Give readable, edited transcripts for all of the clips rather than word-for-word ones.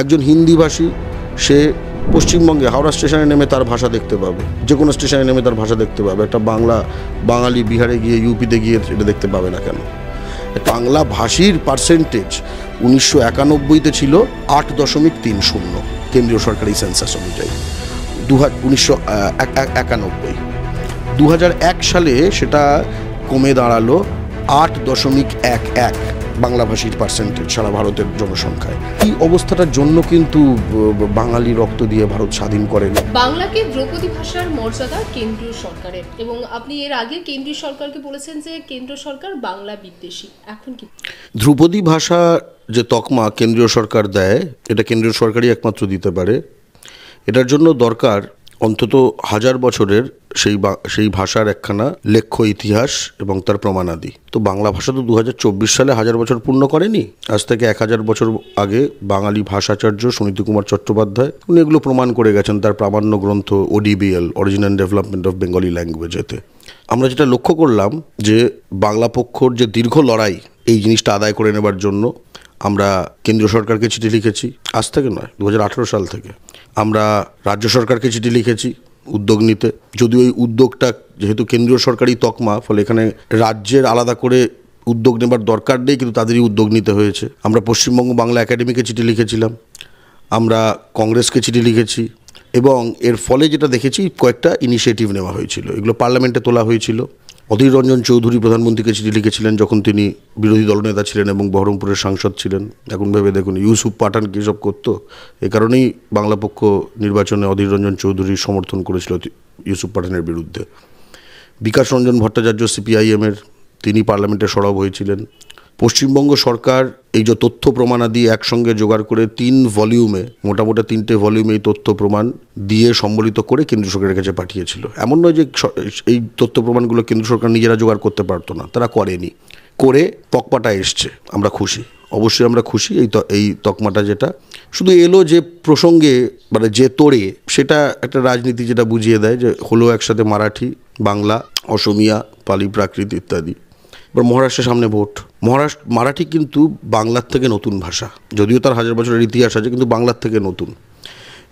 একজন হিন্দিভাষী সে পশ্চিমবঙ্গে হাওড়া স্টেশনে নেমে তার ভাষা দেখতে পাবে, যে কোনো স্টেশনে নেমে তার ভাষা দেখতে পাবে। একটা বাঙালি বিহারে গিয়ে ইউপিতে গিয়ে এটা দেখতে পাবে না কেন? বাংলা ভাষীর পার্সেন্টেজ 1991-তে ছিল 8.30, কেন্দ্রীয় সরকারি সেন্সাস অনুযায়ী। 1991 2001 সালে সেটা কমে দাঁড়ালো 8.11 বাংলাভাষীর পার্সেন্টেজ সারা ভারতের জনসংখ্যায়। এই অবস্থাটার জন্য কিন্তু বাঙালি রক্ত দিয়ে ভারত স্বাধীন করেনি। বাংলাকে ধ্রুপদী ভাষার মর্যাদা কেন্দ্রীয় সরকারের, এবং আপনি এর আগে কেন্দ্রীয় সরকারকে বলেছেন যে কেন্দ্র সরকার বাংলা বিদ্বেষী। এখন কি ধ্রুপদী ভাষা যে তকমা কেন্দ্রীয় সরকার দেয়, এটা কেন্দ্রীয় সরকারই একমাত্র দিতে পারে। এটার জন্য দরকার অন্তত 1000 বছরের সেই ভাষার একখানা লেখ্য ইতিহাস এবং তার প্রমাণাদি। তো বাংলা ভাষা তো 2024 সালে 1000 বছর পূর্ণ করেনি। আজ থেকে 1000 বছর আগে বাঙালি ভাষাচার্য সুনীতি কুমার চট্টোপাধ্যায় উনি এগুলো প্রমাণ করে গেছেন তার প্রামাণ্য গ্রন্থ ODBL, original development of Bengali ল্যাঙ্গুয়েজেতে। আমরা যেটা লক্ষ্য করলাম যে বাংলা পক্ষর যে দীর্ঘ লড়াই এই জিনিসটা আদায় করে নেবার জন্য আমরা কেন্দ্রীয় সরকারকে চিঠি লিখেছি, আজ থেকে নয় 2018 সাল থেকে। আমরা রাজ্য সরকারকে চিঠি লিখেছি উদ্যোগ নিতে, যদিও এই উদ্যোগটা যেহেতু কেন্দ্রীয় সরকারি তকমা, ফলে এখানে রাজ্যের আলাদা করে উদ্যোগ নেবার দরকার নেই, কিন্তু তাদেরই উদ্যোগ নিতে হয়েছে। আমরা পশ্চিমবঙ্গ বাংলা একাডেমিকে চিঠি লিখেছিলাম, আমরা কংগ্রেসকে চিঠি লিখেছি, এবং এর ফলে যেটা দেখেছি কয়েকটা ইনিশিয়েটিভ নেওয়া হয়েছিল, এগুলো পার্লামেন্টে তোলা হয়েছিল। অধীর রঞ্জন চৌধুরী প্রধানমন্ত্রীকে চিঠি লিখেছিলেন যখন তিনি বিরোধী দলনেতা ছিলেন এবং বহরমপুরের সাংসদ ছিলেন। এখন ভেবে দেখুন ইউসুফ পাঠান কী সব করতো। এ কারণেই বাংলা পক্ষ নির্বাচনে অধীর রঞ্জন চৌধুরী সমর্থন করেছিল ইউসুফ পাঠানের বিরুদ্ধে। বিকাশ রঞ্জন ভট্টাচার্য CPIM-এর, তিনি পার্লামেন্টে সরব হয়েছিলেন। পশ্চিমবঙ্গ সরকার এই যে তথ্য প্রমাণাদি একসঙ্গে জোগাড় করে 3 ভলিউমে, মোটামুটি 3টে ভলিউমে এই তথ্য প্রমাণ দিয়ে সম্বলিত করে কেন্দ্র সরকারের কাছে পাঠিয়েছিল। এমন নয় যে এই তথ্য প্রমাণগুলো কেন্দ্র সরকার নিজেরা জোগাড় করতে পারতো না, তারা করেনি, করে তকমাটা এসছে। আমরা খুশি, অবশ্যই আমরা খুশি। এই তকমাটা যেটা শুধু এলো যে প্রসঙ্গে, মানে যে তোড়ে, সেটা একটা রাজনীতি যেটা বুঝিয়ে দেয় যে হলো একসাথে মারাঠি, বাংলা, অসমিয়া, পালি, প্রাকৃত ইত্যাদি। এবার মহারাষ্ট্রের সামনে ভোট। মারাঠি কিন্তু বাংলার থেকে নতুন ভাষা, যদিও তার 1000 বছরের ইতিহাস আছে, কিন্তু বাংলার থেকে নতুন।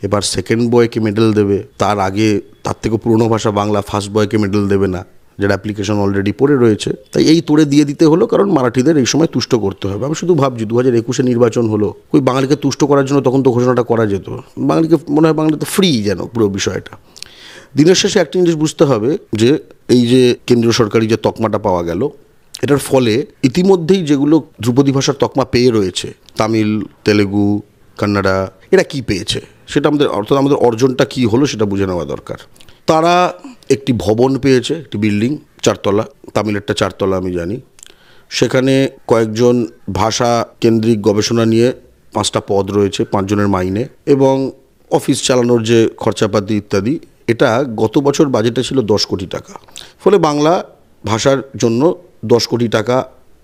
এবার সেকেন্ড বয়কে মেডেল দেবে, তার আগে তার থেকে পুরনো ভাষা বাংলা ফার্স্ট বয়কে মেডেল দেবে না, যেটা অ্যাপ্লিকেশন অলরেডি পড়ে রয়েছে। তাই এই তোড়ে দিয়ে দিতে হলো, কারণ মারাঠিদের এই সময় তুষ্ট করতে হবে। আমি শুধু ভাবছি 2021-এ নির্বাচন হলো, ওই বাঙালিকে তুষ্ট করার জন্য তখন তো ঘোষণাটা করা যেত। বাঙালিকে মনে হয় বাঙালি তো ফ্রি যেন পুরো বিষয়টা। দিনের শেষে একটা জিনিস বুঝতে হবে যে এই যে কেন্দ্রীয় সরকারি যে তকমাটা পাওয়া গেল, এটার ফলে ইতিমধ্যেই যেগুলো ধ্রুপদী ভাষার তকমা পেয়ে রয়েছে, তামিল, তেলেগু, কান্নাড়া, এরা কি পেয়েছে সেটা অর্থাৎ আমাদের অর্জনটা কি হলো সেটা বুঝে নেওয়া দরকার। তারা একটি ভবন পেয়েছে, একটি বিল্ডিং, 4 তলা, তামিলেরটা 4 তলা আমি জানি। সেখানে কয়েকজন ভাষা কেন্দ্রিক গবেষণা নিয়ে 5টা পদ রয়েছে, 5 জনের মাইনে, এবং অফিস চালানোর যে খরচাপাতি ইত্যাদি। এটা গত বছর বাজেটে ছিল 10 কোটি টাকা। ফলে বাংলা ভাষার জন্য 10 কোটি টাকা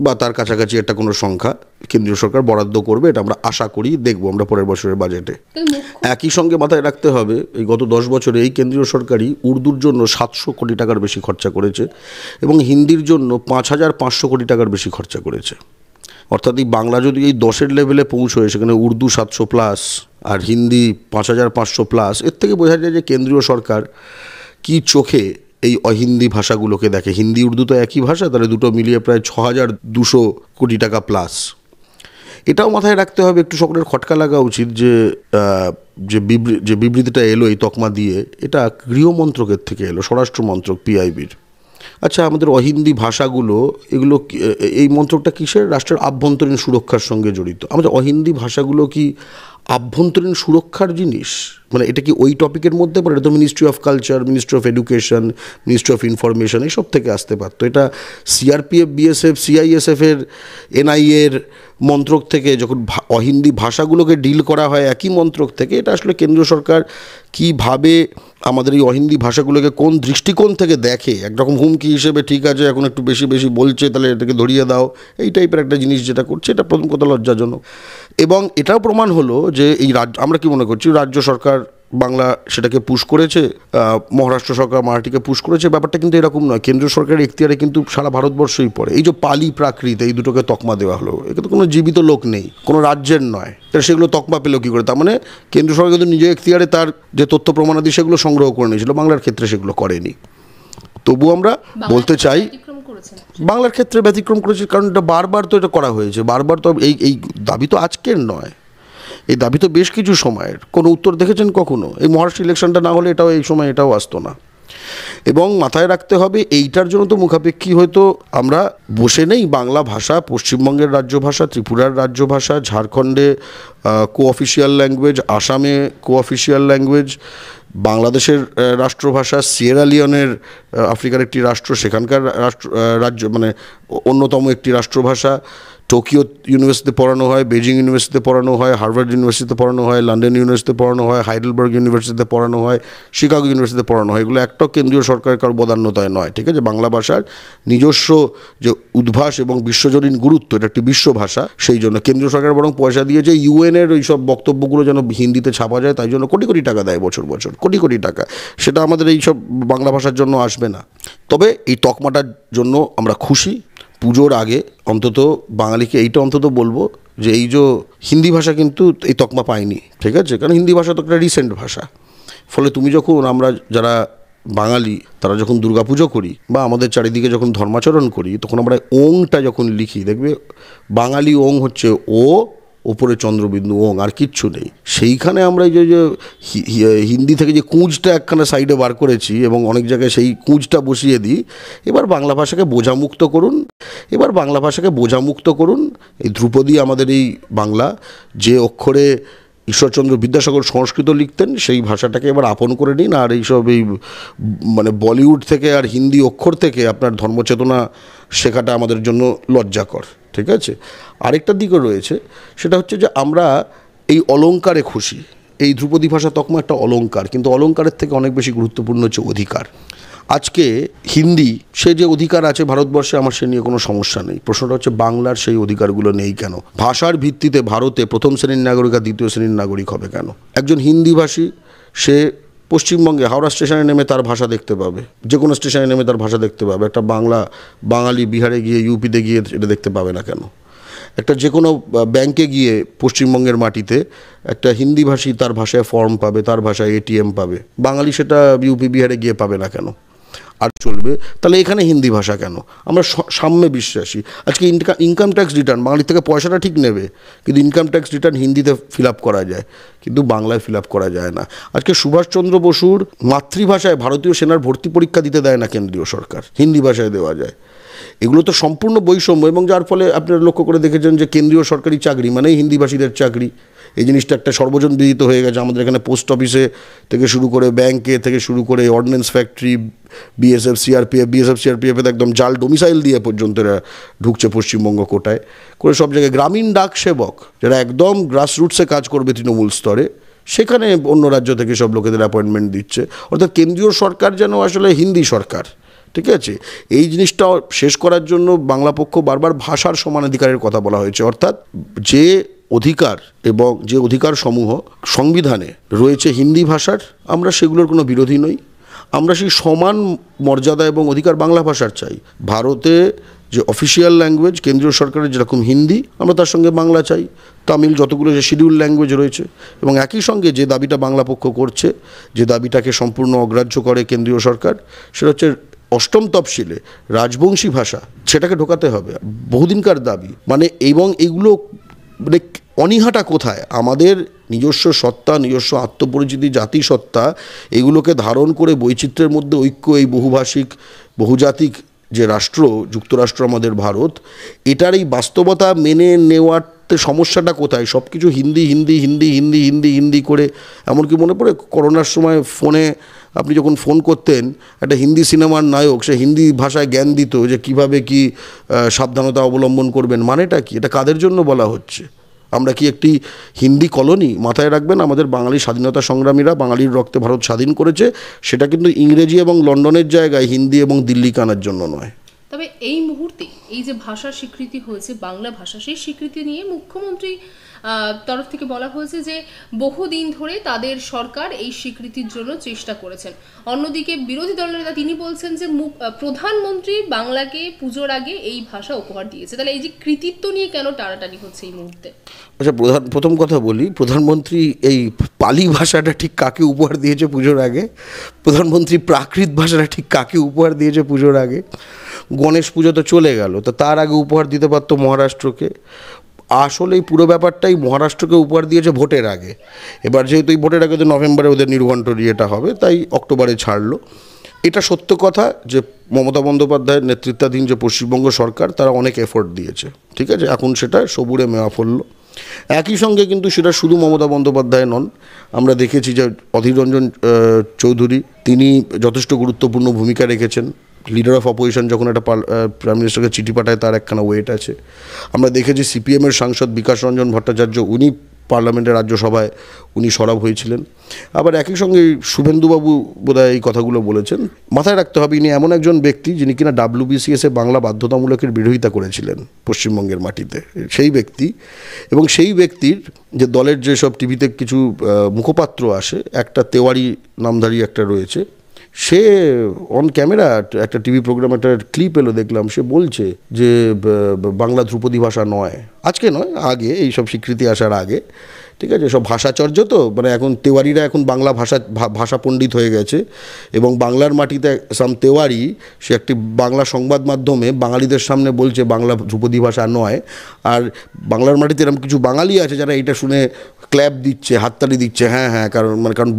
বা তার কাছাকাছি একটা কোনো সংখ্যা কেন্দ্রীয় সরকার বরাদ্দ করবে, এটা আমরা আশা করি, দেখবো আমরা পরের বছরের বাজেটে। একই সঙ্গে মাথায় রাখতে হবে এই গত 10 বছরে এই কেন্দ্রীয় সরকারই উর্দুর জন্য 700 কোটি টাকার বেশি খরচা করেছে এবং হিন্দির জন্য 5500 কোটি টাকার বেশি খরচা করেছে। অর্থাৎ এই বাংলা যদি এই 10-এর লেভেলে পৌঁছয়, সেখানে উর্দু 700+ আর হিন্দি 5500+, এর থেকে বোঝা যায় যে কেন্দ্রীয় সরকার কি চোখে এই অহিন্দি ভাষাগুলোকে দেখে। হিন্দি উর্দু তো একই ভাষা, তাহলে দুটো মিলিয়ে প্রায় 6200 কোটি টাকা প্লাস। এটাও মাথায় রাখতে হবে, একটু সকলের খটকা লাগা উচিত যে বিবৃতিটা এলো এই তকমা দিয়ে, এটা গৃহমন্ত্রকের থেকে এলো, স্বরাষ্ট্র মন্ত্রক, PIB-র। আচ্ছা, আমাদের অহিন্দি ভাষাগুলো, এগুলো এই মন্ত্রকটা কিসের? রাষ্ট্রের আভ্যন্তরীণ সুরক্ষার সঙ্গে জড়িত। আমাদের অহিন্দি ভাষাগুলো কি আভ্যন্তরীণ সুরক্ষার জিনিস? মানে এটা কি ওই টপিকের মধ্যে পড়ে? এটা তো ministry of culture, ministry of education, ministry of information, এইসব থেকে আসতে পারতো। এটা CRPF, BSF, CISF-এর, NIA-এর মন্ত্রক থেকে যখন অহিন্দি ভাষাগুলোকে ডিল করা হয় একই মন্ত্রক থেকে, এটা আসলে কেন্দ্রীয় সরকার কীভাবে আমাদের এই অহিন্দি ভাষাগুলোকে কোন দৃষ্টিকোণ থেকে দেখে, একরকম হুমকি হিসেবে, ঠিক আছে এখন একটু বেশি বলছে তাহলে এটাকে ধরিয়ে দাও, এই টাইপের একটা জিনিস যেটা করছে, এটা প্রথম কথা লজ্জাজনক। এবং এটাও প্রমাণ হলো যে আমরা কি মনে করছি রাজ্য সরকার বাংলা সেটাকে পুশ করেছে, মহারাষ্ট্র সরকার মারাঠিকে পুশ করেছে, ব্যাপারটা কিন্তু এরকম নয়। কেন্দ্রীয় সরকারের এখতিয়ারে কিন্তু সারা ভারতবর্ষই পড়ে। এই যে পালি, প্রাকৃত, এই দুটোকে তকমা দেওয়া হলো, এখানে কোনো জীবিত লোক নেই, কোনো রাজ্যের নয়, তাহলে সেগুলো তকমা পেলো কী করে? তার মানে কেন্দ্র সরকার কিন্তু নিজের এখতিয়ারে তার যে তথ্য প্রমাণাদি সেগুলো সংগ্রহ করে নিয়েছিল, বাংলার ক্ষেত্রে সেগুলো করেনি। তবু আমরা বলতে চাই বাংলার ক্ষেত্রে ব্যতিক্রম করেছে, কারণ এটা বারবার তো এটা করা হয়েছে, বারবার তো এই দাবি তো আজকের নয়, এই দাবি তো বেশ কিছু সময়ের। কোনো উত্তর দেখেছেন কখনো? এই মহারাষ্ট্র ইলেকশনটা না হলে এটাও এই সময় এটাও আসতো না। এবং মাথায় রাখতে হবে এইটার জন্য তো মুখাপেক্ষী হয়তো আমরা বসে নেই। বাংলা ভাষা পশ্চিমবঙ্গের রাজ্য ভাষা, ত্রিপুরার রাজ্য ভাষা, ঝাড়খণ্ডে কোঅফিশিয়াল ল্যাঙ্গুয়েজ, আসামে কোঅফিশিয়াল ল্যাঙ্গুয়েজ, বাংলাদেশের রাষ্ট্রভাষা, সিয়েরা লিওনের আফ্রিকার একটি রাষ্ট্র, সেখানকার রাজ্য মানে অন্যতম একটি রাষ্ট্রভাষা। টোকিও ইউনিভার্সিটিতে পড়ানো হয়, বেজিং ইউনিভার্সিটিতে পড়ানো হয়, হার্ভার্ড ইউনিভার্সিটিতে পড়ানো হয়, লন্ডন ইউনিভার্সিটিতে পড়ানো হয়, হাইডেলবার্গ ইউনিভার্সিটিতে পড়ানো হয়, শিকাগো ইউনিভার্সিটিতে পড়ানো হয়। এগুলো একটাও কেন্দ্রীয় সরকারের কারো বদান্যতায় নয়, ঠিক আছে? বাংলা ভাষার নিজস্ব যে উদ্ভাস এবং বিশ্বজনীন গুরুত্ব, এটা একটি বিশ্ব ভাষা, সেই জন্য কেন্দ্রীয় সরকার বরং পয়সা দিয়েছে ইউএনের ওই সব বক্তব্যগুলো যেন হিন্দিতে ছাপা যায়, তাই জন্য কোটি কোটি টাকা দেয় বছর বছর, কোটি কোটি টাকা। সেটা আমাদের এই সব বাংলা ভাষার জন্য আসবে না। তবে এই তকমাটার জন্য আমরা খুশি। পুজোর আগে অন্তত বাঙালিকে এইটা অন্তত বলবো যে এই যে হিন্দি ভাষা কিন্তু এই তকমা পায়নি, ঠিক আছে? কারণ হিন্দি ভাষা তো একটা রিসেন্ট ভাষা। ফলে তুমি যখন, আমরা যারা বাঙালি তারা যখন দুর্গাপুজো করি বা আমাদের চারিদিকে যখন ধর্মাচরণ করি, তখন আমরা ওংটা যখন লিখি, দেখবে বাঙালি ওং হচ্ছে ও, ওপরে চন্দ্রবিন্দু, ওং, আর কিচ্ছু নেই। সেইখানে আমরা এই যে হিন্দি থেকে যে কুঁজটা একখানা সাইডে বার করেছি এবং অনেক জায়গায় সেই কুঁজটা বসিয়ে দিই। এবার বাংলা ভাষাকে বোঝামুক্ত করুন, এবার বাংলা ভাষাকে বোঝামুক্ত করুন। এই ধ্রুপদী আমাদের এই বাংলা, যে অক্ষরে ঈশ্বরচন্দ্র বিদ্যাসাগর সংস্কৃত লিখতেন, সেই ভাষাটাকে এবার আপন করে নিন। আর এইসব এই মানে বলিউড থেকে আর হিন্দি অক্ষর থেকে আপনার ধর্মচেতনা শেখাটা আমাদের জন্য লজ্জাকর, ঠিক আছে? আরেকটা দিকও রয়েছে, সেটা হচ্ছে যে আমরা এই অলংকারে খুশি। এই ধ্রুপদী ভাষা তকমা একটা অলংকার, কিন্তু অলংকারের থেকে অনেক বেশি গুরুত্বপূর্ণ হচ্ছে অধিকার। আজকে হিন্দি সে যে অধিকার আছে ভারতবর্ষে, আমার সে নিয়ে কোনো সমস্যা নেই। প্রশ্নটা হচ্ছে বাংলার সেই অধিকারগুলো নেই কেন? ভাষার ভিত্তিতে ভারতে প্রথম শ্রেণীর নাগরিক আর দ্বিতীয় শ্রেণীর নাগরিক হবে কেন? একজন হিন্দিভাষী সে পশ্চিমবঙ্গে হাওড়া স্টেশনে নেমে তার ভাষা দেখতে পাবে, যে কোনো স্টেশনে নেমে তার ভাষা দেখতে পাবে। একটা বাঙালি বিহারে গিয়ে, ইউপিতে গিয়ে এটা দেখতে পাবে না কেন? একটা যে কোনো ব্যাংকে গিয়ে পশ্চিমবঙ্গের মাটিতে একটা হিন্দিভাষী তার ভাষায় ফর্ম পাবে, তার ভাষায় এটিএম পাবে, বাঙালি সেটা ইউপি বিহারে গিয়ে পাবে না কেন? আর চলবে। তাহলে এখানে হিন্দি ভাষা কেন? আমরা সাম্যে বিশ্বাসী। আজকে ইনকাম ট্যাক্স রিটার্ন বাঙালির থেকে পয়সাটা ঠিক নেবে, কিন্তু ইনকাম ট্যাক্স রিটার্ন হিন্দিতে ফিল আপ করা যায়, কিন্তু বাংলায় ফিল আপ করা যায় না। আজকে সুভাষচন্দ্র বসুর মাতৃভাষায় ভারতীয় সেনার ভর্তি পরীক্ষা দিতে দেয় না কেন্দ্রীয় সরকার, হিন্দি ভাষায় দেওয়া যায়। এগুলো তো সম্পূর্ণ বৈষম্য, এবং যার ফলে আপনারা লক্ষ্য করে দেখেছেন যে কেন্দ্রীয় সরকারি চাকরি মানেই হিন্দিভাষীদের চাকরি। এই জিনিসটা একটা সর্বজন বিদিত হয়ে গেছে। আমাদের এখানে পোস্ট অফিসে থেকে শুরু করে, ব্যাংকে থেকে শুরু করে, অর্ডিন্যান্স ফ্যাক্টরি, বিএসএফ সিআরপিএফে একদম জাল ডোমিসাইল দিয়ে পর্যন্ত এরা ঢুকছে পশ্চিমবঙ্গ কোটায় করে। সব জায়গায় গ্রামীণ ডাক সেবক, যারা একদম গ্রাসরুটসে কাজ করবে তৃণমূল স্তরে, সেখানে অন্য রাজ্য থেকে সব লোকেদের অ্যাপয়েন্টমেন্ট দিচ্ছে। অর্থাৎ কেন্দ্রীয় সরকার যেন আসলে হিন্দি সরকার, ঠিক আছে? এই জিনিসটা শেষ করার জন্য বাংলা পক্ষ বারবার ভাষার সমানাধিকারের কথা বলা হয়েছে। অর্থাৎ যে অধিকার এবং যে অধিকার সমূহ সংবিধানে রয়েছে হিন্দি ভাষার, আমরা সেগুলোর কোনো বিরোধী নই। আমরা সেই সমান মর্যাদা এবং অধিকার বাংলা ভাষার চাই। ভারতে যে অফিসিয়াল ল্যাঙ্গুয়েজ কেন্দ্রীয় সরকারের যেরকম হিন্দি, আমরা তার সঙ্গে বাংলা চাই, তামিল, যতগুলো যে শিডিউল ল্যাঙ্গুয়েজ রয়েছে। এবং একই সঙ্গে যে দাবিটা বাংলা পক্ষ করছে, যে দাবিটাকে সম্পূর্ণ অগ্রাহ্য করে কেন্দ্রীয় সরকার, সেটা হচ্ছে অষ্টম তফসিলে রাজবংশী ভাষা, সেটাকে ঢোকাতে হবে। বহুদিনকার দাবি মানে, এবং এইগুলো মানে অনীহাটা কোথায়? আমাদের নিজস্ব সত্তা, নিজস্ব আত্মপরিচিতি, জাতিসত্তা, এগুলোকে ধারণ করে বৈচিত্র্যের মধ্যে ঐক্য, এই বহুভাষিক বহুজাতিক যে রাষ্ট্র যুক্তরাষ্ট্র আমাদের ভারত, এটার এই বাস্তবতা মেনে নেওয়াতে সমস্যাটা কোথায়? সব কিছু হিন্দি হিন্দি হিন্দি হিন্দি হিন্দি হিন্দি করে। এমনকি মনে পড়ে করোনার সময় ফোনে আপনি যখন ফোন করতেন, একটা হিন্দি সিনেমার নায়ক সে হিন্দি ভাষায় জ্ঞান দিত যে কিভাবে কি সাবধানতা অবলম্বন করবেন। মানেটা কি? এটা কাদের জন্য বলা হচ্ছে? আমরা কি একটি হিন্দি কলোনি? মাথায় রাখবেন, আমাদের বাঙালি স্বাধীনতা সংগ্রামীরা বাঙালির রক্তে ভারত স্বাধীন করেছে, সেটা কিন্তু ইংরেজি এবং লন্ডনের জায়গায় হিন্দি এবং দিল্লি কানার জন্য নয়। তবে এই মুহূর্তে এই যে ভাষার স্বীকৃতি হয়েছে বাংলা ভাষা, সেই স্বীকৃতি নিয়ে মুখ্যমন্ত্রী তরফ থেকে বলা হয়েছে যে বহুদিন ধরে তাদের সরকার এই স্বীকৃতির জন্য চেষ্টা করেছেন। অন্যদিকে বিরোধী দলের নেতা তিনি বলছেন যে প্রধানমন্ত্রী বাংলাকে পুজোর আগে এই ভাষা উপহার দিয়েছে। তাহলে এই যে কৃতিত্ব নিয়ে কেন টানাটানি হচ্ছে এই মুহূর্তে? আচ্ছা, প্রথম কথা বলি, প্রধানমন্ত্রী এই পালি ভাষাটা ঠিক কাকে উপহার দিয়েছে পুজোর আগে? প্রধানমন্ত্রী প্রাকৃত ভাষাটা ঠিক কাকে উপহার দিয়েছে পুজোর আগে? গণেশ পুজো তো চলে গেল, তো তার আগে উপহার দিতে পারতো মহারাষ্ট্রকে। আসলে এই পুরো ব্যাপারটাই মহারাষ্ট্রকে উপহার দিয়েছে ভোটের আগে। এবার যেহেতু এই ভোটের আগে তো নভেম্বরে ওদের নির্ঘণ্ট ইয়েটা হবে, তাই অক্টোবরে ছাড়লো। এটা সত্য কথা যে মমতা বন্দ্যোপাধ্যায়ের নেতৃত্বাধীন যে পশ্চিমবঙ্গ সরকার তারা অনেক এফোর্ট দিয়েছে, ঠিক আছে, এখন সেটা সবুরে মেওয়া ফলল। একই সঙ্গে কিন্তু সেটা শুধু মমতা বন্দ্যোপাধ্যায় নন, আমরা দেখেছি যে অধীর রঞ্জন চৌধুরী তিনি যথেষ্ট গুরুত্বপূর্ণ ভূমিকা রেখেছেন। লিডার অফ অপোজিশন যখন একটা প্রাইম মিনিস্টারকে চিঠি পাঠায় তার একখানা ওয়েট আছে। আমরা দেখেছি সিপিএমের সাংসদ বিকাশ রঞ্জন ভট্টাচার্য, উনি পার্লামেন্টের রাজ্যসভায় উনি সরব হয়েছিলেন। আবার একই সঙ্গে শুভেন্দুবাবু বোধহয় এই কথাগুলো বলেছেন। মাথায় রাখতে হবে ইনি এমন একজন ব্যক্তি যিনি কিনা WBCS-এ বাংলা বাধ্যতামূলকের বিরোধিতা করেছিলেন পশ্চিমবঙ্গের মাটিতে, সেই ব্যক্তি। এবং সেই ব্যক্তির যে দলের যেসব টিভিতে কিছু মুখপাত্র আসে, একটা তেওয়ারি নামধারী একটা রয়েছে, সে অন ক্যামেরা একটা টিভি প্রোগ্রাম একটা ক্লিপ এলো দেখলাম, সে বলছে যে বাংলা ধ্রুপদী ভাষা নয়, আজকে নয় আগে, এইসব স্বীকৃতি আসার আগে, ঠিক আছে, সব ভাষাচর্য তো, মানে এখন তেওয়ারিরা এখন বাংলা ভাষা পণ্ডিত হয়ে গেছে। এবং বাংলার মাটিতে সাম তেওয়ারি সে একটি বাংলা সংবাদ মাধ্যমে বাঙালিদের সামনে বলছে বাংলা ধ্রুপদী ভাষা নয়। আর বাংলার মাটিতে এরকম কিছু বাঙালি আছে যারা এটা শুনে ক্ল্যাপ দিচ্ছে, হাততালি দিচ্ছে, হ্যাঁ হ্যাঁ, কারণ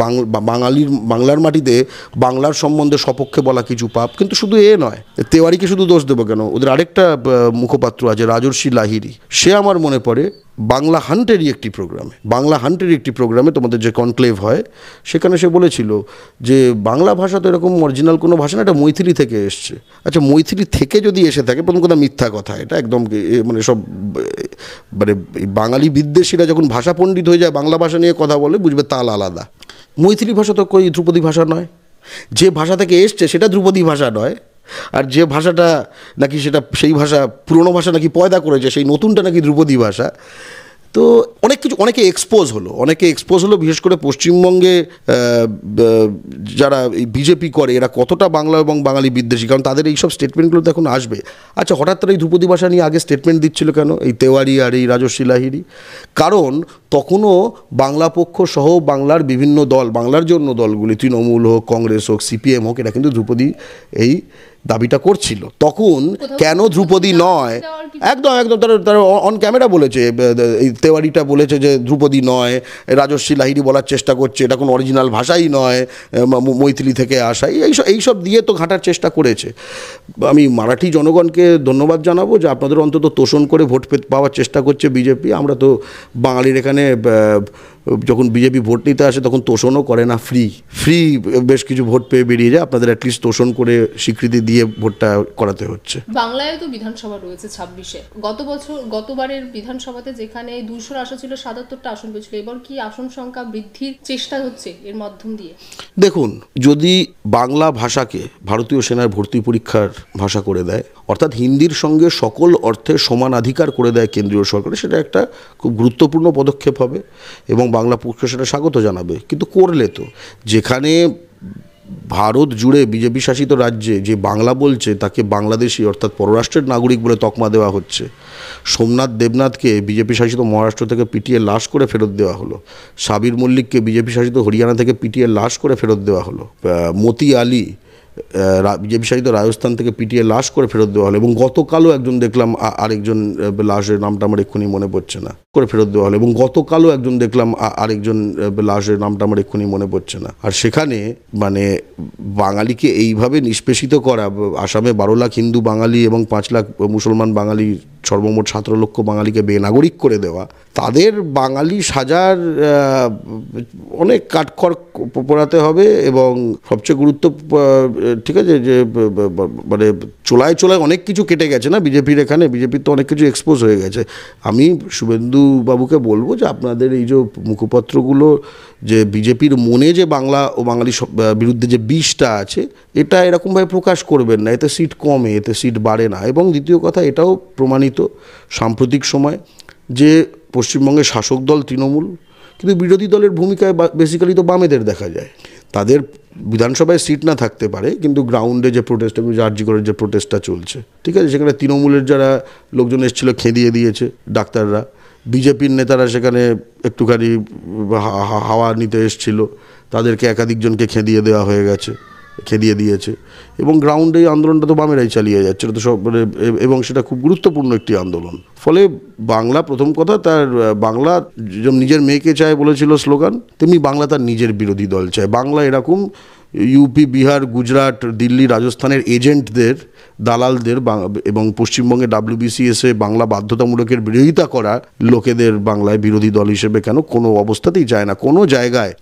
বাংলার মাটিতে বাংলার সম্বন্ধে সপক্ষে বলা কিছু পাপ। কিন্তু শুধু এ নয়, তেওয়ারিকে শুধু দোষ দেবো কেন, ওদের আরেকটা মুখপাত্র আছে রাজর্ষি লাহিড়ী, সে আমার মনে পড়ে বাংলা হান্টেরই একটি প্রোগ্রামে তোমাদের যে কনক্লেভ হয় সেখানে সে বলেছিল যে বাংলা ভাষা তো এরকম অরিজিনাল কোনো ভাষা না, এটা মৈথিলি থেকে এসছে। আচ্ছা, মৈথিলি থেকে যদি এসে থাকে, প্রথম কথা মিথ্যা কথা, এটা একদম মানে সব মানে বাঙালি বিদ্বেষীরা যখন ভাষা পণ্ডিত হয়ে যায় বাংলা ভাষা নিয়ে কথা বলে, বুঝবে তাল আলাদা। মৈথিলি ভাষা তো কই ধ্রুপদী ভাষা নয়, যে ভাষা থেকে এসছে সেটা ধ্রুপদী ভাষা নয়। আর যে ভাষাটা নাকি সেটা সেই ভাষা পুরনো ভাষা নাকি পয়দা করেছে, সেই নতুনটা নাকি ধ্রুপদী ভাষা। তো অনেকে এক্সপোজ হলো, বিশেষ করে পশ্চিমবঙ্গে যারা এই বিজেপি করে এরা কতটা বাংলা এবং বাঙালি বিদ্বেষী, কারণ তাদের এইসব স্টেটমেন্টগুলো তো এখন আসবে। আচ্ছা, হঠাৎ তারা এই ধ্রুপদী ভাষা নিয়ে আগে স্টেটমেন্ট দিচ্ছিল কেন এই তেওয়ারি আর এই রাজর্ষি লাহিড়ী? কারণ তখনও বাংলা পক্ষ সহ বাংলার বিভিন্ন দল, বাংলার জন্য দলগুলি, তৃণমূল হোক, কংগ্রেস হোক, সিপিএম হোক, এরা কিন্তু ধ্রুপদী এই দাবিটা করছিল। তখন কেন ধ্রুপদী নয়, একদম তারা অন ক্যামেরা বলেছে, এই তেওয়ারিটা বলেছে যে ধ্রুপদী নয়, রাজর্ষি লাহিড়ী বলার চেষ্টা করছে এটা কোনো অরিজিনাল ভাষাই নয়, মৈথিলি থেকে আসা, এইসব দিয়ে তো ঘাঁটার চেষ্টা করেছে। আমি মারাঠি জনগণকে ধন্যবাদ জানাবো যে আপনাদের অন্তত তোষণ করে ভোট পাওয়ার চেষ্টা করছে বিজেপি। আমরা তো বাঙালির এখানে যখন বিজেপি ভোট নিতে আসে তখন তোষণও করে না, ফ্রি বেশ কিছু ভোট পেয়ে বেরিয়ে যায়, আপনাদের অ্যাটলিস্ট তোষণ করে স্বীকৃতি দিয়ে ভোটটা করাতে হচ্ছে। বাংলায় তো বিধানসভা রয়েছে 26-এ, গতবারের বিধানসভাতে যেখানে 200 আসন ছিল 77টা আসন পেয়েছিল, এবার কি আসন সংখ্যা বৃদ্ধির চেষ্টা হচ্ছে এর মাধ্যম দিয়ে? দেখুন, যদি বাংলা ভাষাকে ভারতীয় সেনার ভর্তি পরীক্ষার ভাষা করে দেয়, অর্থাৎ হিন্দির সঙ্গে সকল অর্থে সমানাধিকার করে দেয় কেন্দ্রীয় সরকার, সেটা একটা খুব গুরুত্বপূর্ণ পদক্ষেপ হবে এবং বাংলা পক্ষ সেটা স্বাগত জানাবে। কিন্তু করলে তো, যেখানে ভারত জুড়ে বিজেপি শাসিত রাজ্যে যে বাংলা বলছে তাকে বাংলাদেশি অর্থাৎ পররাষ্ট্রের নাগরিক বলে তকমা দেওয়া হচ্ছে, সোমনাথ দেবনাথকে বিজেপি শাসিত মহারাষ্ট্র থেকে পিটিয়ে লাশ করে ফেরত দেওয়া হলো, সাবির মল্লিককে বিজেপি শাসিত হরিয়ানা থেকে পিটিয়ে লাশ করে ফেরত দেওয়া হলো, মতি আলী বিজেপি শাসিত রাজস্থান থেকে পিটিয়ে লাশ করে ফেরত দেওয়া হলো, এবং গতকালও একজন দেখলাম আরেকজন লাশের নামটা আমার এক্ষুনি মনে পড়ছে না, করে ফেরত দেওয়া হলো, এবং গতকালও একজন দেখলাম আরেকজন লাশের নামটা আমার এক্ষুনি মনে পড়ছে না। আর সেখানে মানে বাঙালিকে এইভাবে নিষ্পেষিত করা, আসামে 12 লাখ হিন্দু বাঙালি এবং 5 লাখ মুসলমান বাঙালি, সর্বমোট 17 লক্ষ বাঙালিকে বেনাগরিক করে দেওয়া, তাদের বাঙালি সাজার অনেক কাঠখড় পোড়াতে হবে। এবং সবচেয়ে ঠিক আছে যে মানে চোলায় অনেক কিছু কেটে গেছে না বিজেপির, এখানে বিজেপির তো অনেক কিছু এক্সপোজ হয়ে গেছে। আমি শুভেন্দু বাবুকে বলবো যে আপনাদের এই যে মুখপত্রগুলো, যে বিজেপির মনে যে বাংলা ও বাঙালি বিরুদ্ধে যে বিষটা আছে, এটা এরকমভাবে প্রকাশ করবেন না, এতে সিট কমে, এতে সিট বাড়ে না। এবং দ্বিতীয় কথা, এটাও প্রমাণিত সাম্প্রতিক সময় যে পশ্চিমবঙ্গের শাসক দল তৃণমূল, কিন্তু বিরোধী দলের ভূমিকায় বেসিক্যালি তো বামেদের দেখা যায়। তাদের বিধানসভায় সিট না থাকতে পারে, কিন্তু গ্রাউন্ডে যে প্রোটেস্ট, আরজি করের যে প্রোটেস্টটা চলছে, ঠিক আছে, সেখানে তৃণমূলের যারা লোকজন এসেছিলো খেদিয়ে দিয়েছে ডাক্তাররা, বিজেপির নেতারা সেখানে একটুখানি হাওয়া নিতে এসেছিল, তাদেরকে একাধিকজনকে খেদিয়ে দেওয়া হয়ে গেছে, খেদিয়ে দিয়েছে, এবং গ্রাউন্ডে এই আন্দোলনটা তো বামেরাই চালিয়ে যাচ্ছে, এটা তো সব এবং সেটা খুব গুরুত্বপূর্ণ একটি আন্দোলন। ফলে বাংলা প্রথম কথা, তার বাংলা যেমন নিজের মেয়েকে চায় বলেছিল স্লোগান, তেমনি বাংলা তার নিজের বিরোধী দল চায়। বাংলা এরকম ইউপি, বিহার, গুজরাট, দিল্লি, রাজস্থানের এজেন্টদের, দালালদের এবং পশ্চিমবঙ্গে WBCS-এ বাংলা বাধ্যতামূলকের বিরোধিতা করা লোকেদের বাংলায় বিরোধী দল হিসেবে কেন কোনো অবস্থাতেই যায় না। কোনো জায়গায়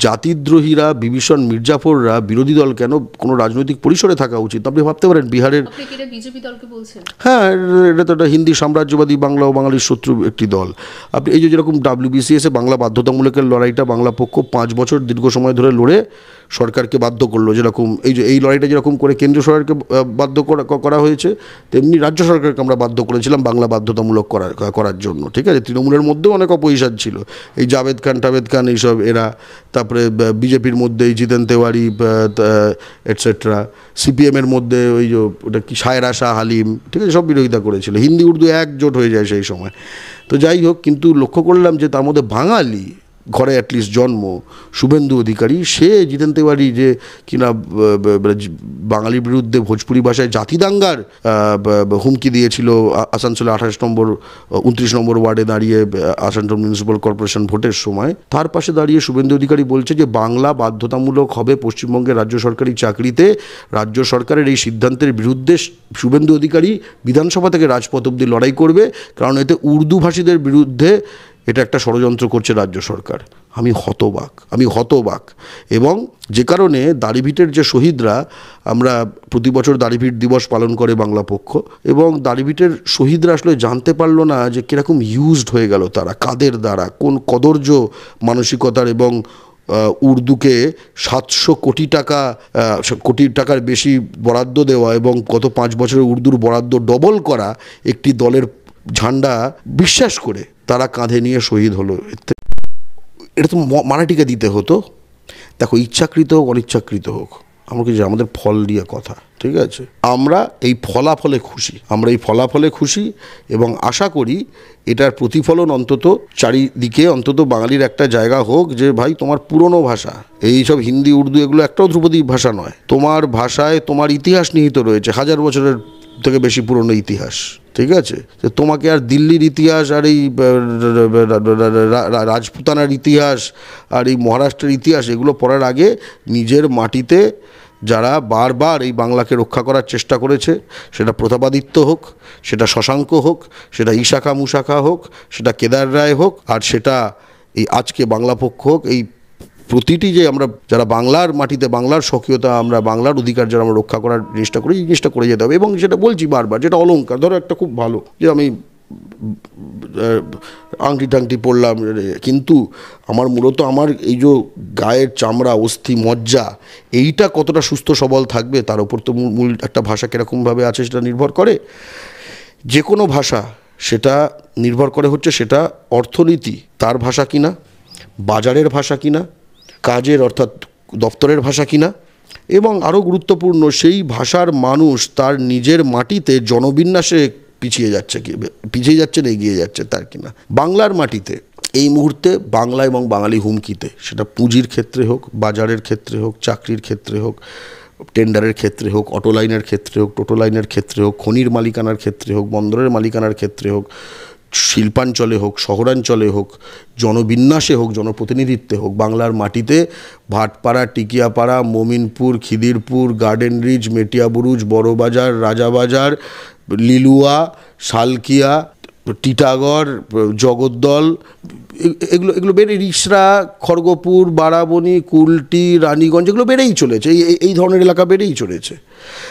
জাতিদ্রোহীরা, বিভীষণ মির্জাফররা বিরোধী দল কেন কোনো রাজনৈতিক পরিসরে থাকা উচিত। আপনি ভাবতে পারেন বিহারের, বিজেপি দলকে বলছেন, হ্যাঁ, এটা তো একটা হিন্দি সাম্রাজ্যবাদী, বাংলা ও বাঙালির শত্রু একটি দল। আপনি এই যে যেরকম WBCS-এ বাংলা বাধ্যতামূলকের লড়াইটা বাংলা পক্ষ 5 বছর দীর্ঘ সময় ধরে লড়ে সরকারকে বাধ্য করলো, যেরকম এই লড়াইটা যেরকম করে কেন্দ্রীয় সরকারকে বাধ্য করা হয়েছে, তেমনি রাজ্য সরকারকে আমরা বাধ্য করেছিলাম বাংলা বাধ্যতামূলক করার জন্য, ঠিক আছে। তৃণমূলের মধ্যেও অনেক অপহিসাদ ছিল, এই জাভেদ খান এইসব এরা, তারপরে বিজেপির মধ্যে এই জিতেন তেওয়ারি এটসেট্রা, CPM-এর মধ্যে ওই যে ওটা কি সায়রা শাহ হালিম, ঠিক আছে, সব বিরোধিতা করেছিল। হিন্দি উর্দু একজোট হয়ে যায় সেই সময়। তো যাই হোক, কিন্তু লক্ষ্য করলাম যে তার মধ্যে বাঙালি ঘরে অ্যাটলিস্ট জন্ম, শুভেন্দু অধিকারী, সে জিতেন তেওয়ারি যে কিনা বাঙালির বিরুদ্ধে ভোজপুরি ভাষায় জাতিদাঙ্গার হুমকি দিয়েছিল আসানসোলে 29 নম্বর ওয়ার্ডে দাঁড়িয়ে আসানসোল মিউনিসিপ্যাল কর্পোরেশন ভোটের সময়, তার পাশে দাঁড়িয়ে শুভেন্দু অধিকারী বলছে যে বাংলা বাধ্যতামূলক হবে পশ্চিমবঙ্গের রাজ্য সরকারি চাকরিতে। রাজ্য সরকারের এই সিদ্ধান্তের বিরুদ্ধে শুভেন্দু অধিকারী বিধানসভা থেকে রাজপথ অবধি লড়াই করবে, কারণ এতে উর্দু ভাষীদের বিরুদ্ধে এটা একটা ষড়যন্ত্র করছে রাজ্য সরকার। আমি হতবাক। এবং যে কারণে দাড়িভিটের যে শহীদরা, আমরা প্রতি বছর দাড়িভিট দিবস পালন করে বাংলা পক্ষ, এবং দাড়িভিটের শহীদরা আসলে জানতে পারলো না যে কীরকম ইউজড হয়ে গেল তারা, কাদের দ্বারা, কোন কদর্য মানসিকতার, এবং উর্দুকে 700 কোটি টাকার বেশি বরাদ্দ দেওয়া এবং গত 5 বছরে উর্দুর বরাদ্দ ডবল করা একটি দলের ঝান্ডা বিশ্বাস করে তারা কাঁধে নিয়ে শহীদ হলো। এটা তো মারাঠিকে দিতে হতো। দেখো, ইচ্ছাকৃত হোক অনিচ্ছাকৃত হোক, আমাদের ফল দিয়ে কথা, ঠিক আছে। আমরা এই ফলাফলে খুশি এবং আশা করি এটার প্রতিফলন অন্তত চারিদিকে, অন্তত বাঙালির একটা জায়গা হোক যে ভাই, তোমার পুরনো ভাষা, এই সব হিন্দি উর্দু এগুলো একটাও ধ্রুপদী ভাষা নয়, তোমার ভাষায় তোমার ইতিহাস নিহিত রয়েছে, 1000 বছরের থেকে বেশি পুরনো ইতিহাস, ঠিক আছে। তোমাকে আর দিল্লির ইতিহাস, আর এই রাজপুতানার ইতিহাস, আর এই মহারাষ্ট্রের ইতিহাস, এগুলো পড়ার আগে নিজের মাটিতে যারা বারবার এই বাংলাকে রক্ষা করার চেষ্টা করেছে, সেটা প্রতাপাদিত্য হোক, সেটা শশাঙ্ক হোক, সেটা ইশাখা মুশাখা হোক, সেটা কেদার রায় হোক, আর সেটা এই আজকে বাংলা পক্ষ হোক, এই প্রতিটি যে আমরা যারা বাংলার মাটিতে বাংলার স্বকীয়তা, আমরা বাংলার অধিকার যারা আমরা রক্ষা করার জিনিসটা করি, এই জিনিসটা করে যেতে হবে। এবং সেটা বলছি বারবার, যেটা অলংকার, ধরো একটা খুব ভালো যে আমি আংটি টাংটি পরলাম, কিন্তু আমার মূলত আমার এই যে গায়ের চামড়া, অস্থি, মজ্জা, এইটা কতটা সুস্থ সবল থাকবে তার উপর তো মূল একটা ভাষা কীরকমভাবে আছে সেটা নির্ভর করে। যে কোনো ভাষা সেটা নির্ভর করে হচ্ছে সেটা অর্থনীতি, তার ভাষা কিনা, বাজারের ভাষা কিনা, কাজের অর্থাৎ দপ্তরের ভাষা কিনা, এবং আরও গুরুত্বপূর্ণ সেই ভাষার মানুষ তার নিজের মাটিতে জনবিন্যাসে পিছিয়ে যাচ্ছে না এগিয়ে যাচ্ছে তার কিনা। বাংলার মাটিতে এই মুহূর্তে বাংলা এবং বাঙালি হুমকিতে, সেটা পুঁজির ক্ষেত্রে হোক, বাজারের ক্ষেত্রে হোক, চাকরির ক্ষেত্রে হোক, টেন্ডারের ক্ষেত্রে হোক, অটো লাইনের ক্ষেত্রে হোক, টোটো লাইনের ক্ষেত্রে হোক, খনির মালিকানার ক্ষেত্রে হোক, বন্দরের মালিকানার ক্ষেত্রে হোক, শিল্পাঞ্চলে হোক, শহরাঞ্চলে হোক, জনবিন্যাসে হোক, জনপ্রতিনিধিত্বে হোক, বাংলার মাটিতে ভাটপাড়া, টিকিয়াপাড়া, মোমিনপুর, খিদিরপুর, গার্ডেন রিচ, মেটিয়াবুরুজ, বড়বাজার, রাজাবাজার, লিলুয়া, শালকিয়া, টিটাগড়, জগদ্দল, এগুলো বেড়ে, রিসরা, খড়গপুর, বারাবণী, কুলটি, রানীগঞ্জ, এগুলো বেড়েই চলেছে, এই ধরনের এলাকা বেড়েই চলেছে।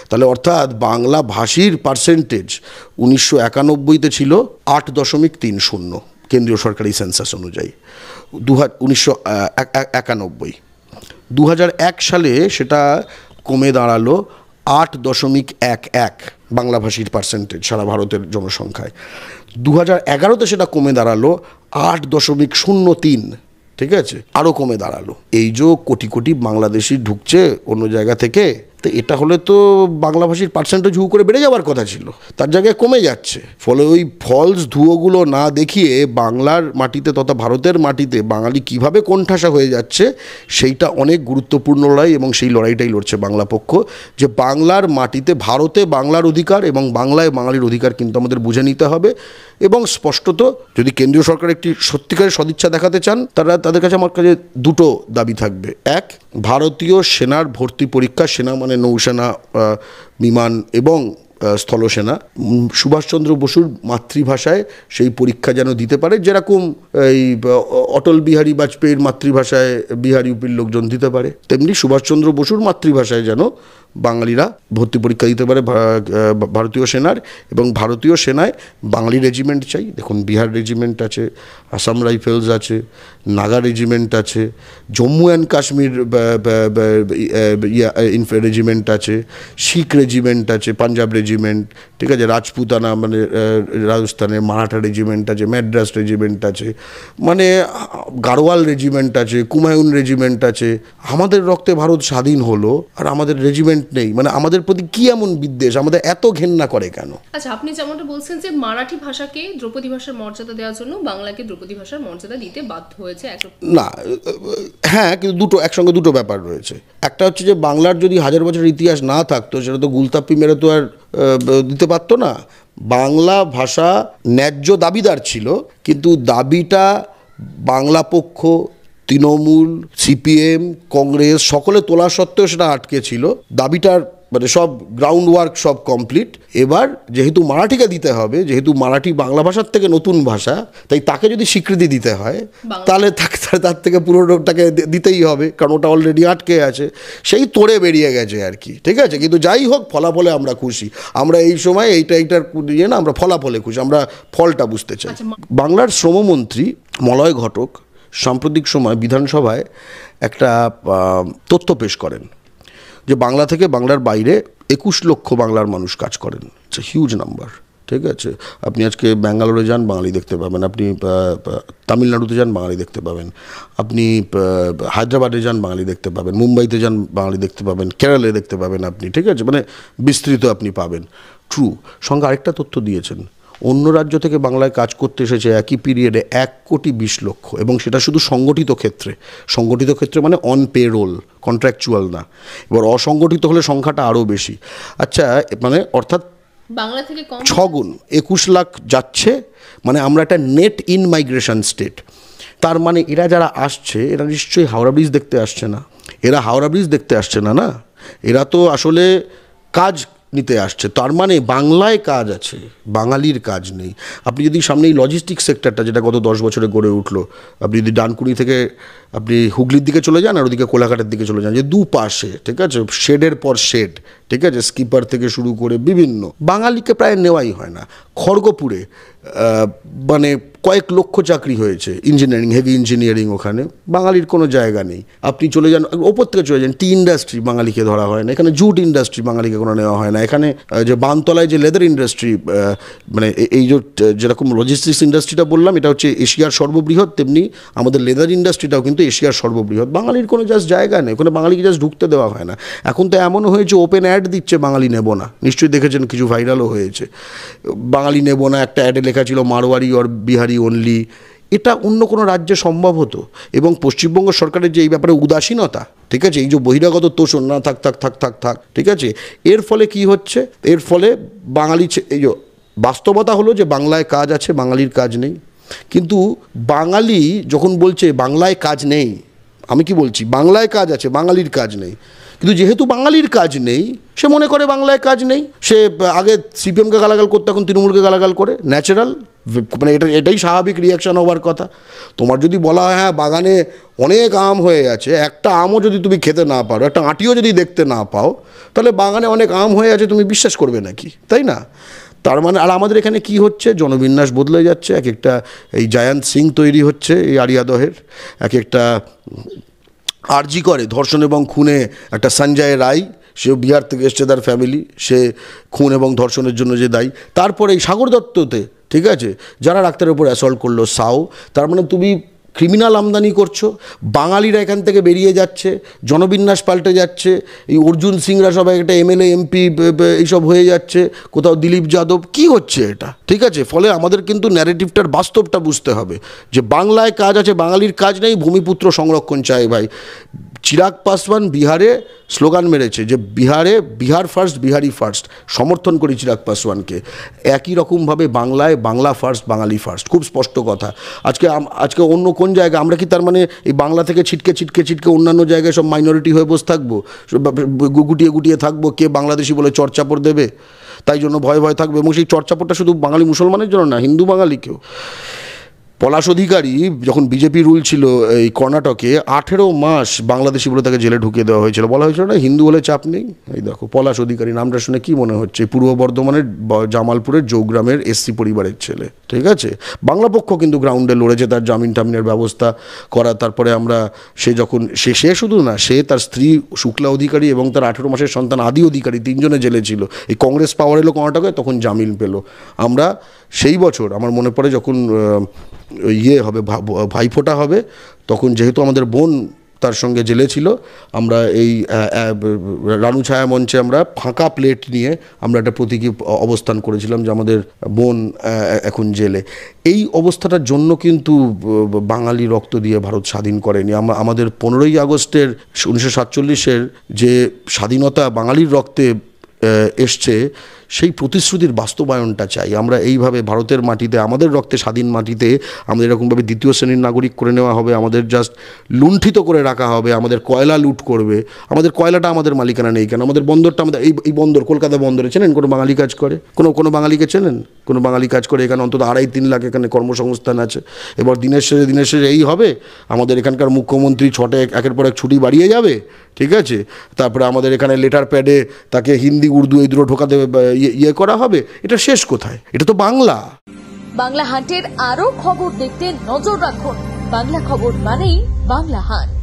তাহলে অর্থাৎ বাংলা ভাষীর পার্সেন্টেজ 1991-তে ছিল 8.30 কেন্দ্রীয় সরকারি সেন্সাস অনুযায়ী, 1991। 2001 সালে সেটা কমে দাঁড়ালো 8.11 বাংলাভাষীর পার্সেন্টেজ সারা ভারতের জনসংখ্যায়। 2011-তে সেটা কমে দাঁড়ালো 8.03, ঠিক আছে, আরও কমে দাঁড়ালো। এই যে কোটি কোটি বাংলাদেশি ঢুকছে অন্য জায়গা থেকে, তো এটা হলে তো বাংলাভাষীর পার্সেন্টেজ হু করে বেড়ে যাওয়ার কথা ছিল, তার জায়গায় কমে যাচ্ছে। ফলে ওই ফলস ধুয়োগুলো না দেখিয়ে বাংলার মাটিতে তথা ভারতের মাটিতে বাঙালি কিভাবে কোণঠাসা হয়ে যাচ্ছে সেইটা অনেক গুরুত্বপূর্ণ লড়াই, এবং সেই লড়াইটাই লড়ছে বাংলা পক্ষ, যে বাংলার মাটিতে ভারতে বাংলার অধিকার এবং বাংলায় বাঙালির অধিকার কিন্তু আমাদের বুঝে নিতে হবে। এবং স্পষ্টত যদি কেন্দ্রীয় সরকার একটি সত্যিকারের সদিচ্ছা দেখাতে চান, তাদের কাছে আমার কাছে দুটো দাবি থাকবে। এক, ভারতীয় সেনার ভর্তি পরীক্ষা, সেনা মানে নৌসেনা, বিমান এবং স্থলসেনা, সুভাষচন্দ্র বসুর মাতৃভাষায় সেই পরীক্ষা যেন দিতে পারে, যেরকম এই অটল বিহারী বাজপেয়ীর মাতৃভাষায় বিহার ইউপির লোকজন দিতে পারে, তেমনি সুভাষচন্দ্র বসুর মাতৃভাষায় যেন বাঙালিরা ভর্তি পরীক্ষা দিতে পারে ভারতীয় সেনার। এবং ভারতীয় সেনায় বাঙালি রেজিমেন্ট চাই। দেখুন, বিহার রেজিমেন্ট আছে, আসাম রাইফেলস আছে, নাগা রেজিমেন্ট আছে, জম্মু অ্যান্ড কাশ্মীর রেজিমেন্ট আছে, শিখ রেজিমেন্ট আছে, পাঞ্জাব রেজিমেন্ট, ঠিক আছে, রাজপুতানা মানে রাজস্থানে, মারাঠা রেজিমেন্ট আছে, ম্যাড্রাস রেজিমেন্ট আছে, মানে গাড়োয়াল রেজিমেন্ট আছে, কুমায়ুন রেজিমেন্ট আছে। আমাদের রক্তে ভারত স্বাধীন হলো আর আমাদের রেজিমেন্ট নেই, মানে আমাদের প্রতি কি এমন বিদ্বেষ, আমাদের এত ঘেন্না করে কেন? আচ্ছা, আপনি যেমনটা বলছেন যে মারাঠি ভাষাকে দ্রৌপদী ভাষার মর্যাদা দেওয়ার জন্য বাংলাকে দ্রৌপদী ভাষার মর্যাদা দিতে বাধ্য হয়েছে না, হ্যাঁ, কিন্তু একসঙ্গে দুটো ব্যাপার রয়েছে। একটা হচ্ছে যে বাংলার যদি 1000 বছরের ইতিহাস না থাকতো, সেটা তো গুলতাপ্পি মেরে তো আর দিতে পারতো না। বাংলা ভাষা ন্যায্য দাবিদার ছিল, কিন্তু দাবিটা বাংলা পক্ষ, তৃণমূল, সিপিএম, কংগ্রেস সকলে তোলা সত্ত্বেও সেটা আটকে ছিল। দাবিটার মানে সব গ্রাউন্ড ওয়ার্ক সব কমপ্লিট। এবার যেহেতু মারাঠিকে দিতে হবে, যেহেতু মারাঠি বাংলা ভাষার থেকে নতুন ভাষা, তাই তাকে যদি স্বীকৃতি দিতে হয় তাহলে তার থেকে পুরোটাকে দিতেই হবে, কারণ ওটা অলরেডি আটকে আছে। সেই তোড়ে বেরিয়ে গেছে আর কি, ঠিক আছে। কিন্তু যাই হোক, ফলাফলে আমরা খুশি। আমরা এই সময় এইটার ইয়ে না, আমরা ফলাফলে খুশি, আমরা ফলটা বুঝতে চাই। বাংলার শ্রমমন্ত্রী মলয় ঘটক সাম্প্রতিক সময় বিধানসভায় একটা তথ্য পেশ করেন যে বাংলা থেকে বাংলার বাইরে 21 লক্ষ বাংলার মানুষ কাজ করেন। ইটস এ হিউজ নাম্বার, ঠিক আছে। আপনি আজকে ব্যাঙ্গালোরে যান, বাঙালি দেখতে পাবেন। আপনি তামিলনাড়ুতে যান, বাঙালি দেখতে পাবেন। আপনি হায়দ্রাবাদে যান, বাঙালি দেখতে পাবেন। মুম্বাইতে যান, বাঙালি দেখতে পাবেন। কেরালে দেখতে পাবেন আপনি, ঠিক আছে, মানে বিস্তৃত আপনি পাবেন। ট্রু। সঙ্গে আরেকটা তথ্য দিয়েছেন, অন্য রাজ্য থেকে বাংলায় কাজ করতে এসেছে একই পিরিয়ডে 1,20,00,000, এবং সেটা শুধু সংগঠিত ক্ষেত্রে মানে অন পে রোল, কন্ট্রাকচুয়াল না। এবার অসংগঠিত হলে সংখ্যাটা আরও বেশি। আচ্ছা, মানে অর্থাৎ বাংলা থেকে 6 গুণ, 21 লাখ যাচ্ছে, মানে আমরা একটা নেট ইন মাইগ্রেশন স্টেট। তার মানে এরা যারা আসছে, এরা নিশ্চয়ই হাওড়া ব্রিজ দেখতে আসছে না। না, এরা তো আসলে কাজ নিতে আসছে। তার মানে বাংলায় কাজ আছে, বাঙালির কাজ নেই। আপনি যদি সামনে এই লজিস্টিক্স সেক্টরটা, যেটা গত 10 বছরে গড়ে উঠলো, আপনি যদি ডানকুনি থেকে আপনি হুগলির দিকে চলে যান আর ওদিকে কোলাঘাটের দিকে চলে যান, যে দুপাশে, ঠিক আছে, শেডের পর শেড, ঠিক আছে, স্কিপার থেকে শুরু করে বিভিন্ন, বাঙালিকে প্রায় নেওয়াই হয় না। খড়গপুরে মানে কয়েক লক্ষ চাকরি হয়েছে ইঞ্জিনিয়ারিং, হেভি ইঞ্জিনিয়ারিং, ওখানে বাঙালির কোনো জায়গা নেই। আপনি চলে যান ওপর থেকে চলে যান, টি ইন্ডাস্ট্রি, বাঙালিকে ধরা হয় না এখানে। জুট ইন্ডাস্ট্রি, বাঙালিকে কোনো নেওয়া হয় না এখানে। যে বানতলায় যে লেদার ইন্ডাস্ট্রি, মানে এই যেরকম লজিস্টিক্স ইন্ডাস্ট্রিটা বললাম, এটা হচ্ছে এশিয়ার সর্ববৃহৎ, তেমনি আমাদের লেদার ইন্ডাস্ট্রিটাও কিন্তু এশিয়ার সর্ববৃহৎ। বাঙালির কোনো জাস্ট জায়গা নেই ওখানে, বাঙালিকে জাস্ট ঢুকতে দেওয়া হয় না। এখন তো এমনও হয়েছে ওপেন অ্যাড দিচ্ছে, বাঙালি নেব না। নিশ্চয়ই দেখেছেন, কিছু ভাইরালও হয়েছে, বাঙালি নেব না, একটা অ্যাডে লেখা ছিল মারোয়ারি অর বিহারি অনলি। এটা অন্য কোনো রাজ্যে সম্ভব হতো। এবং পশ্চিমবঙ্গ সরকারের যে এই ব্যাপারে উদাসীনতা, ঠিক আছে, এই যে বহিরাগত তোষণ, না থাক, ঠিক আছে, এর ফলে কি হচ্ছে? এর ফলে বাঙালি, এই যে বাস্তবতা হলো যে বাংলায় কাজ আছে, বাঙালির কাজ নেই। কিন্তু বাঙালি যখন বলছে বাংলায় কাজ নেই, আমি কি বলছি? বাংলায় কাজ আছে, বাঙালির কাজ নেই। কিন্তু যেহেতু বাঙালির কাজ নেই, সে মনে করে বাংলায় কাজ নেই। সে আগে সিপিএমকে গালাগাল করতে, এখন তৃণমূলকে গালাগাল করে। ন্যাচারাল, মানে এটাই স্বাভাবিক রিয়াকশান হওয়ার কথা। তোমার যদি বলা হয় হ্যাঁ বাগানে অনেক আম হয়ে আছে, একটা আমও যদি তুমি খেতে না পারো, একটা আঁটিও যদি দেখতে না পাও, তাহলে বাগানে অনেক আম হয়ে আছে তুমি বিশ্বাস করবে নাকি? তাই না? তার মানে আর আমাদের এখানে কি হচ্ছে? জনবিন্যাস বদলে যাচ্ছে। এক একটা এই জায়ান্ট সিং তৈরি হচ্ছে এই আরিয়াদহের, এক একটা আরজি করে ধর্ষণ এবং খুনে একটা সঞ্জয় রায়, সেও বিহার থেকে এসছে, তার ফ্যামিলি, সে খুন এবং ধর্ষণের জন্য যে দায়ী। তারপরে এই সাগর দত্ততে, ঠিক আছে, যারা ডাক্তারের উপর অ্যাসল্ট করলো সাও, তার মানে তুমি ক্রিমিনাল আমদানি করছো, বাঙালিরা এখান থেকে বেরিয়ে যাচ্ছে, জনবিন্যাস পাল্টে যাচ্ছে, এই অর্জুন সিংরা সবাই একটা এমএলএ এমপি এইসব হয়ে যাচ্ছে, কোথাও দিলীপ যাদব, কি হচ্ছে এটা? ঠিক আছে, ফলে আমাদের কিন্তু ন্যারেটিভটার বাস্তবটা বুঝতে হবে যে বাংলায় কাজ আছে, বাঙালির কাজ নেই, ভূমিপুত্র সংরক্ষণ চাই ভাই। চিরাগ পাসওয়ান বিহারে স্লোগান মেরেছে যে বিহার ফার্স্ট, বিহারি ফার্স্ট, সমর্থন করি চিরাগ পাসওয়ানকে। একই রকমভাবে বাংলায় বাংলা ফার্স্ট, বাঙালি ফার্স্ট, খুব স্পষ্ট কথা। আজকে অন্য কোন জায়গায় আমরা কি তার মানে এই বাংলা থেকে ছিটকে অন্যান্য জায়গায় সব মাইনরিটি হয়ে বসে থাকবো, গুটিয়ে থাকবো, কে বাংলাদেশি বলে চর্চাপড় দেবে, তাই জন্য ভয় থাকবে। এবং সেই চর্চাপড়টা শুধু বাঙালি মুসলমানের জন্য না, হিন্দু বাঙালিকেও। পলাশ অধিকারী যখন বিজেপি রুল ছিল এই কর্ণাটকে, 18 মাস বাংলাদেশি বলে তাকে জেলে ঢুকিয়ে দেওয়া হয়েছিল। বলা হয়েছিল না হিন্দু হলে চাপ নেই। এই দেখো পলাশ অধিকারী, নামটা শুনে কি মনে হচ্ছে? পূর্ব বর্ধমানের জামালপুরের জৌগ্রামের এসসি পরিবারের ছেলে। ঠিক আছে, বাংলা পক্ষ কিন্তু গ্রাউন্ডে লড়েছে তার জামিন টামিনের ব্যবস্থা করা। তারপরে আমরা সে শুধু না, সে তার স্ত্রী শুক্লা অধিকারী এবং তার 18 মাসের সন্তান আদি অধিকারী, 3 জনে জেলে ছিল। এই কংগ্রেস পাওয়ার এলো কর্ণাটকে, তখন জামিন পেল। আমরা সেই বছর আমার মনে পড়ে যখন ভাইফোঁটা হবে, তখন যেহেতু আমাদের বোন তার সঙ্গে জেলে ছিল, আমরা এই রানু ছায়া মঞ্চে আমরা ফাঁকা প্লেট নিয়ে আমরা একটা প্রতীকী অবস্থান করেছিলাম যে আমাদের বোন এখন জেলে। এই অবস্থাটার জন্য কিন্তু বাঙালি রক্ত দিয়ে ভারত স্বাধীন করেনি। আমাদের 15ই আগস্টের 1947-এর যে স্বাধীনতা বাঙালির রক্তে এসছে, সেই প্রতিশ্রুতির বাস্তবায়নটা চাই। আমরা এইভাবে ভারতের মাটিতে, আমাদের রক্তে স্বাধীন মাটিতে আমাদের এরকমভাবে দ্বিতীয় শ্রেণীর নাগরিক করে নেওয়া হবে, আমাদের জাস্ট লুণ্ঠিত করে রাখা হবে, আমাদের কয়লা লুট করবে। আমাদের কয়লাটা আমাদের মালিকানা নেই কেন? আমাদের বন্দরটা, আমাদের এই বন্দর, কলকাতা বন্দরে চেনেন কোনো বাঙালি কাজ করে? কোনো বাঙালিকে চেনেন? কোনো বাঙালি কাজ করে? এখানে অন্তত 2.5-3 লাখ এখানে কর্মসংস্থান আছে। এবার দিনের শেষে এই হবে, আমাদের এখানকার মুখ্যমন্ত্রী 6টে একের পর এক ছুটি বাড়িয়ে যাবে। ঠিক আছে, তারপরে আমাদের এখানে লেটার প্যাডে তাকে হিন্দি উর্দু এই দুটো ঢোকাতে করা হবে। এটা শেষ কোথায়? এটা তো বাংলা। বাংলা হান্টের আরো খবর দেখতে নজর রাখুন। বাংলা খবর মানেই বাংলা হান্ট।